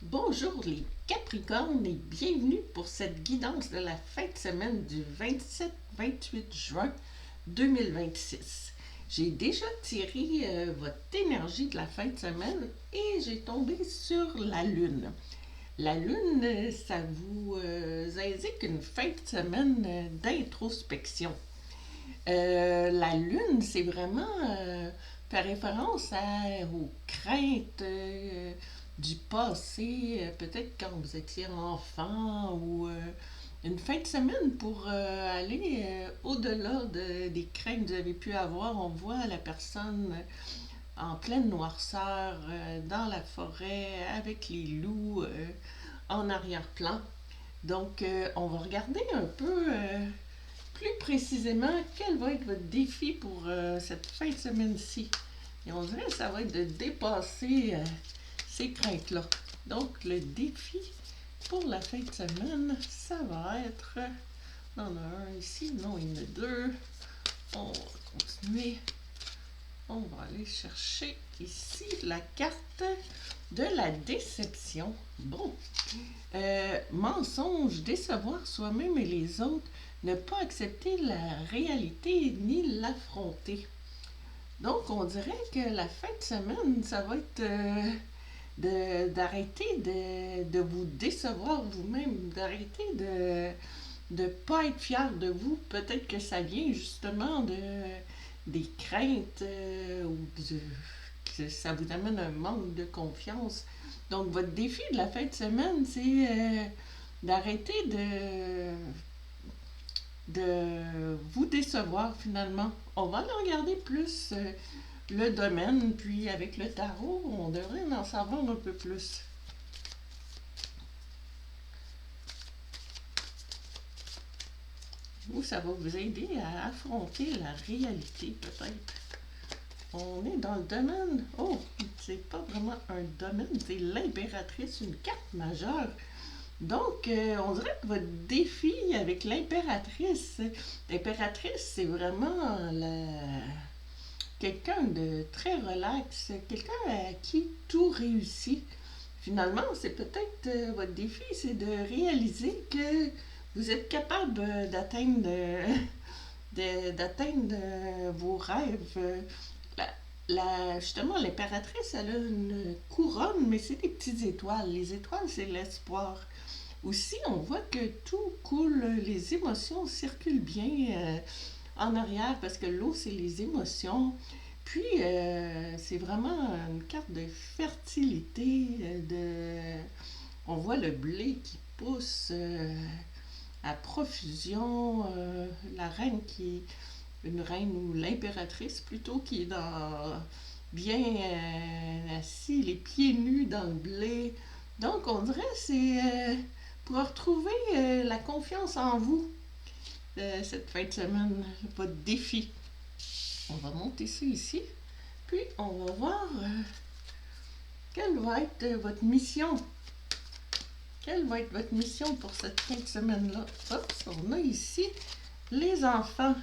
Bonjour les Capricornes et bienvenue pour cette guidance de la fin de semaine du 27-28 juin 2026. J'ai déjà tiré votre énergie de la fin de semaine et j'ai tombé sur la Lune. La Lune, ça vous indique une fin de semaine d'introspection. La Lune, c'est vraiment par référence aux craintes du passé, peut-être quand vous étiez enfant ou une fin de semaine pour aller au-delà des craintes que vous avez pu avoir. On voit la personne en pleine noirceur dans la forêt avec les loups en arrière-plan. Donc, on va regarder un peu plus précisément, quel va être votre défi pour cette fin de semaine-ci? Et on dirait que ça va être de dépasser ces craintes-là. Donc, le défi pour la fin de semaine, ça va être... On en a un ici, non, il y en a deux. On va continuer. On va aller chercher ici la carte de la déception. Bon. Mensonge, décevoir soi-même et les autres, ne pas accepter la réalité ni l'affronter. Donc, on dirait que la fin de semaine, ça va être d'arrêter de vous décevoir vous-même, d'arrêter de ne pas être fier de vous. Peut-être que ça vient justement des craintes ou que ça vous amène un manque de confiance. Donc, votre défi de la fin de semaine, c'est d'arrêter de vous décevoir finalement. On va aller regarder plus le domaine, puis avec le tarot, on devrait en savoir un peu plus. Ou ça va vous aider à affronter la réalité peut-être. On est dans le domaine. Oh, c'est pas vraiment un domaine, c'est l'impératrice, une carte majeure. Donc, on dirait que votre défi avec l'impératrice, c'est vraiment quelqu'un de très relax, quelqu'un à qui tout réussit. Finalement, c'est peut-être votre défi, c'est de réaliser que vous êtes capable d'atteindre vos rêves. Justement, l'impératrice, elle a une couronne, mais c'est des petites étoiles. Les étoiles, c'est l'espoir. Aussi, on voit que tout coule, les émotions circulent bien en arrière parce que l'eau, c'est les émotions. Puis, c'est vraiment une carte de fertilité, on voit le blé qui pousse à profusion, la reine qui est une reine ou l'impératrice plutôt qui est bien assis, les pieds nus dans le blé. Donc, on dirait que c'est pour retrouver la confiance en vous cette fin de semaine, votre défi. On va monter ça ici, puis on va voir quelle va être votre mission. Quelle va être votre mission pour cette fin de semaine-là? Hop, on a ici les enfants.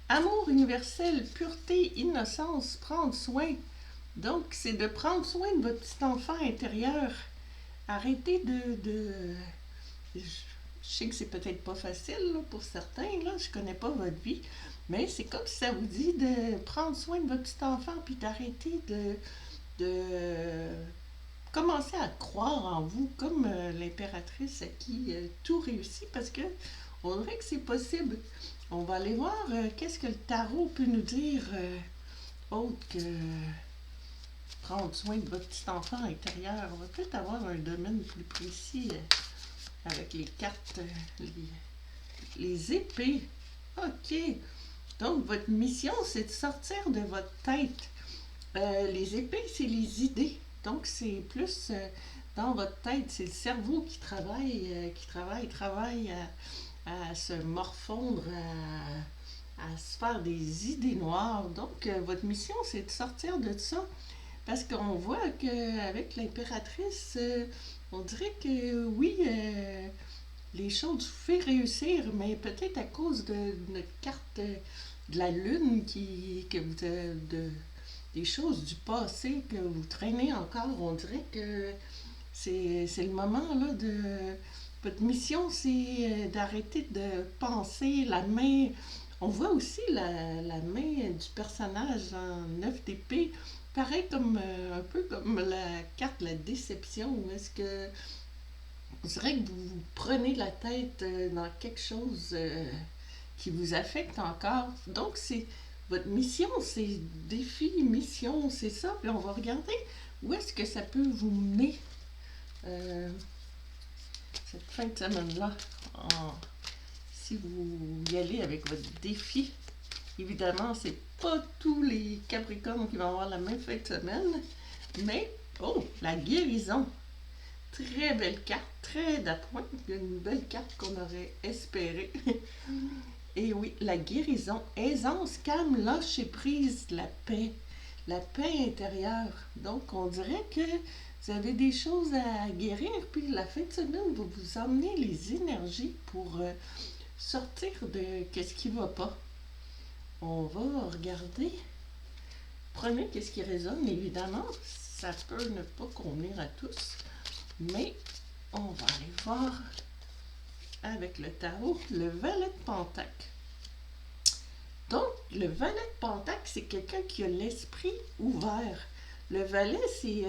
Amour universel, pureté, innocence, prendre soin. Donc, c'est de prendre soin de votre petit enfant intérieur. Arrêtez je sais que c'est peut-être pas facile là, pour certains, là, je connais pas votre vie, mais c'est comme si ça vous dit de prendre soin de votre petit enfant puis d'arrêter de commencer à croire en vous comme l'impératrice à qui tout réussit parce que on dirait que c'est possible. On va aller voir qu'est-ce que le tarot peut nous dire autre que prendre soin de votre petit enfant intérieur. On va peut-être avoir un domaine plus précis avec les cartes, les épées. OK. Donc, votre mission, c'est de sortir de votre tête. Les épées, c'est les idées. Donc, c'est plus dans votre tête. C'est le cerveau qui travaille à se morfondre, à se faire des idées noires. Donc, votre mission, c'est de sortir de ça. Parce qu'on voit qu'avec l'impératrice, on dirait que oui, les choses vous font réussir, mais peut-être à cause de notre carte de la lune que vous des choses du passé que vous traînez encore, on dirait que C'est le moment là de... Votre mission, c'est d'arrêter de penser la main. On voit aussi la main du personnage en 9 d'épée, pareil comme un peu comme la carte de la déception. Où est-ce que on dirait que vous prenez la tête dans quelque chose qui vous affecte encore. Donc, c'est votre mission, c'est défi, mission, c'est ça. Puis on va regarder où est-ce que ça peut vous mener euh, cette fin de semaine-là. Si vous y allez avec votre défi, évidemment, c'est pas tous les Capricornes qui vont avoir la même fin de semaine, mais, oh, la guérison. Très belle carte, très d'appoint, une belle carte qu'on aurait espérée. Et oui, la guérison, aisance, calme, lâcher prise, la paix intérieure. Donc, on dirait que vous avez des choses à guérir, puis la fin de semaine va vous emmener les énergies pour sortir de qu'est-ce qui va pas. On va regarder. Prenez qu'est-ce qui résonne, évidemment. Ça peut ne pas convenir à tous, mais on va aller voir avec le tarot le valet de Pentacle. Donc, le valet de Pentacle, c'est quelqu'un qui a l'esprit ouvert. Le valet, c'est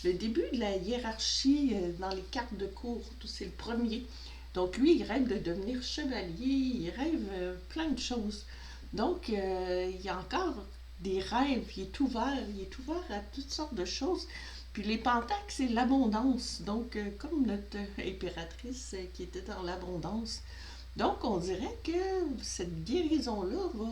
le début de la hiérarchie dans les cartes de cour. C'est le premier. Donc, lui, il rêve de devenir chevalier. Il rêve plein de choses. Donc, il y a encore des rêves. Il est ouvert. Il est ouvert à toutes sortes de choses. Puis les pentacles, c'est l'abondance. Donc, comme notre impératrice qui était dans l'abondance. Donc, on dirait que cette guérison-là va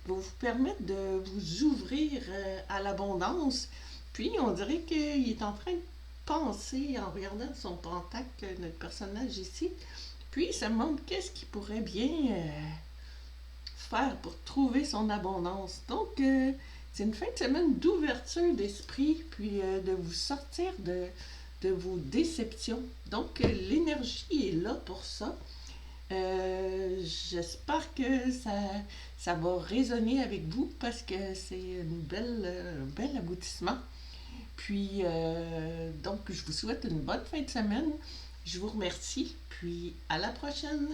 vous permettre de vous ouvrir à l'abondance. Puis, on dirait qu'il est en train de penser en regardant son pentacle, notre personnage ici. Puis, ça me montre qu'est-ce qu'il pourrait bien faire pour trouver son abondance. Donc, c'est une fin de semaine d'ouverture d'esprit, puis de vous sortir de vos déceptions. Donc, l'énergie est là pour ça. J'espère que ça va résonner avec vous parce que c'est un bel aboutissement. Puis, donc, je vous souhaite une bonne fin de semaine. Je vous remercie, puis à la prochaine.